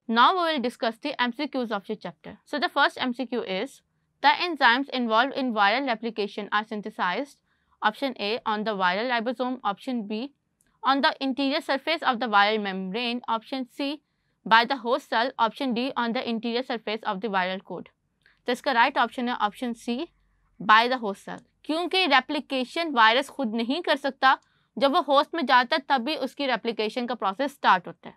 Now we will discuss the MCQs of the chapter. So the first MCQ is, the enzymes involved in viral replication are synthesized, option A, on the viral ribosome, option B, on the interior surface of the viral membrane, option C, by the host cell, option D, on the interior surface of the viral coat. तो इसका right option है option C, by the host cell, क्योंकि replication virus खुद नहीं कर सकता, जब वो होस्ट में जाता है तभी उसकी रेप्लिकेशन का प्रोसेस स्टार्ट होता है.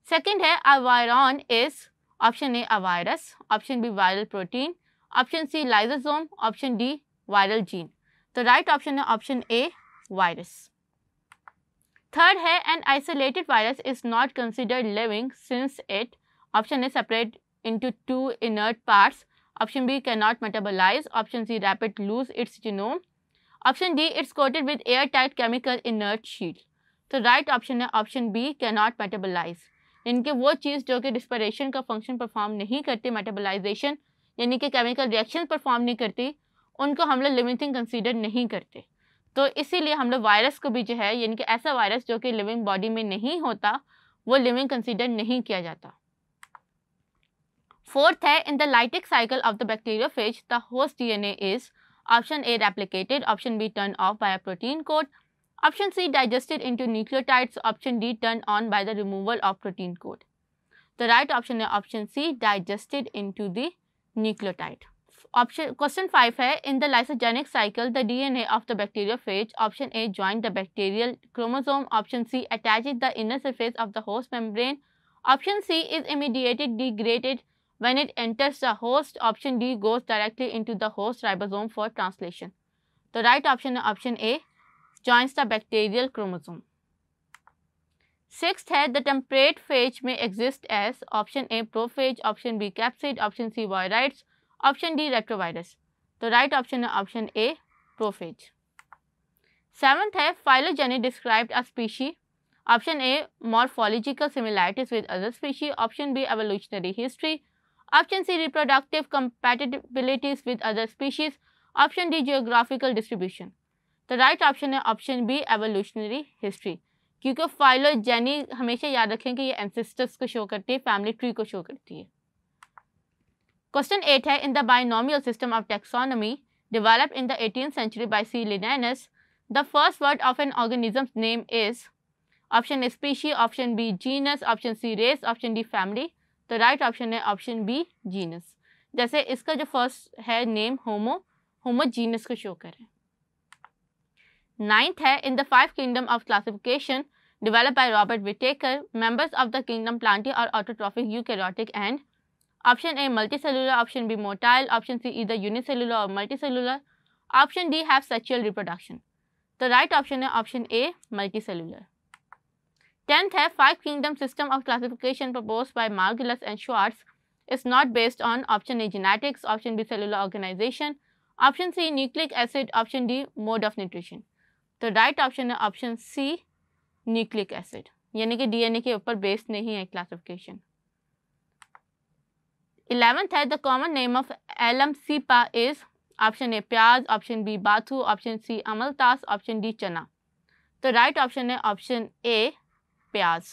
सेकंड है a virion is, option A a virus, option B viral protein, option C lysosome, option D viral gene. तो राइट ऑप्शन है ऑप्शन ए वायरस. थर्ड है an isolated virus is not considered living since it, option A separate into two inert parts, option B cannot metabolize, option C rapid lose its genome, option D it's coated with airtight chemical inert sheet. तो right option है option B cannot metabolize, यानी कि वो चीज़ जो कि respiration का function perform नहीं करती, मेटाबोलाइजेशन यानी कि केमिकल रिएक्शन परफॉर्म नहीं करती, उनको हम लोग लिविंग थिंग कंसीडर नहीं करते. तो इसीलिए हम लोग वायरस को भी जो है यानी कि ऐसा वायरस जो कि लिविंग बॉडी में नहीं होता वो लिविंग कंसीडर नहीं किया जाता. फोर्थ है in the lytic cycle of the bacteriophage the host DNA is, option A replicated, option B turn off by a protein code, option C digested into nucleotides, option D turn on by the removal of protein code. तो right option है option C digested into the nucleotide. Option question 5 है in the lysogenic cycle the DNA of the bacteriophage, option A join the bacterial chromosome, option C attaches the inner surface of the host membrane, option C is immediately degraded when it enters the host, option D goes directly into the host ribosome for translation. तो right option है option A joins the bacterial chromosome. Sixth है the temperate phage may exist as, option A prophage, option B capsid, option C virids, option D retrovirus. तो right option है option A prophage. Seventh है phylogeny described a species, option A morphological similarities with other species, option B evolutionary history, option C reproductive compatibilities with other species, option D geographical distribution. तो right option है option B evolutionary history, क्योंकि phylogeny हमेशा याद रखें कि ये ancestors को show करती है, फैमिली ट्री को शो करती है. क्वेश्चन 8 है in the binomial system of taxonomy developed in the 18th century by C. Linnaeus, the first word of an organism's name is, option A species, option B genus, option C race, option D family. तो right option है option B genus, जैसे इसका जो first है name Homo genus को show करें. Ninth है in the 5 kingdom of classification developed by Robert Whittaker, members of the kingdom Plantae are autotrophic eukaryotic and, option A multicellular, option B motile, option C either unicellular or multicellular, option D have sexual reproduction. तो right option है option A multicellular. 10th है 5 kingdom system of classification proposed by Margulis and Schwartz is not based on, option A genetics, option B cellular organization, option C nucleic acid, option D mode of nutrition. तो right option है option सी nucleic acid, यानी कि DNA के ऊपर based नहीं है classification. 11th है the common name of Allium cepa is, option A pyaz, option B bathu, option C amaltas, option D chana. तो राइट ऑप्शन है ऑप्शन ए प्याज.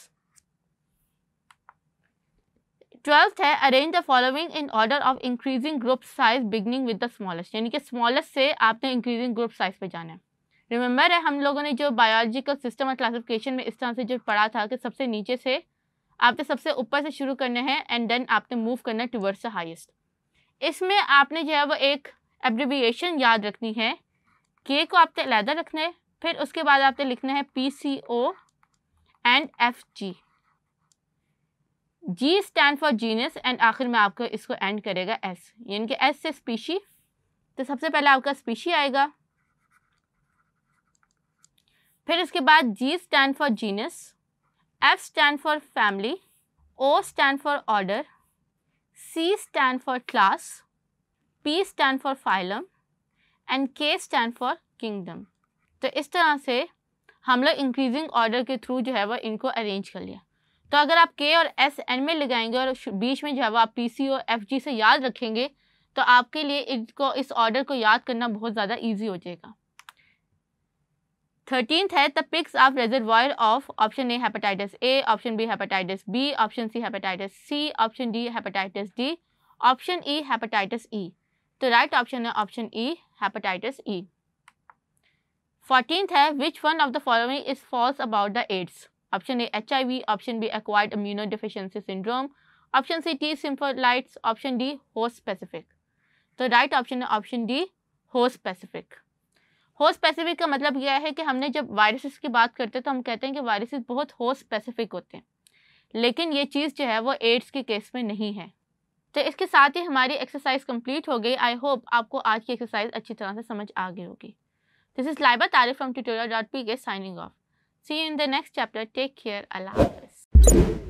12th है arrange the following in order of increasing group size beginning with the smallest, यानी कि smallest से आपने increasing group size पे जाना है. रिमेंबर है हम लोगों ने जो बायोलॉजिकल सिस्टम और क्लासिफिकेशन में इस तरह से जो पढ़ा था कि सबसे नीचे से आपने सबसे ऊपर से शुरू करना है एंड देन आपने मूव करना है टुवर्ड्स द हाईएस्ट. इसमें आपने जो है वो एक एब्रिविएशन याद रखनी है, के को आपने अलहदा रखना है, फिर उसके बाद आपने लिखना है PCO and FG. G stand for genus and आखिर में आपको इसको एंड करेगा S, यानी कि S से स्पीशी. तो सबसे पहले आपका स्पीशी आएगा, फिर उसके बाद G stand for genus, F stand for family, O stand for order, C stand for class, P stand for phylum and K stand for kingdom. तो इस तरह से हम लोग इंक्रीजिंग ऑर्डर के थ्रू जो है वो इनको अरेंज कर लिया. तो अगर आप के और एस एंड में लगाएंगे और बीच में जो है वो आप PCO FG से याद रखेंगे तो आपके लिए इस ऑर्डर को याद करना बहुत ज़्यादा ईजी हो जाएगा. 13th है the pigs are reservoir of option A hepatitis A, option B hepatitis B, option C hepatitis C, option D hepatitis D, option E hepatitis E. तो राइट ऑप्शन है option E hepatitis E. 14th है which one of the following is false about the AIDS. Option A HIV, option B acquired immunodeficiency syndrome, option C T lymphocytes, option D host specific. तो right option है option D host specific. Host specific का मतलब यह है कि हमने जब viruses की बात करते हैं तो हम कहते हैं कि वायरसेस बहुत होस्ट स्पेसिफिक होते हैं, लेकिन ये चीज़ जो है वो एड्स के केस में नहीं है। तो इसके साथ ही हमारी एक्सरसाइज कंप्लीट हो गई। आई होप आपको आज की एक्सरसाइज अच्छी तरह से समझ आ गई होगी। This is Laiba Tariq from tutorial.pk signing off. See you in the next chapter. Take care. Allah Hafiz.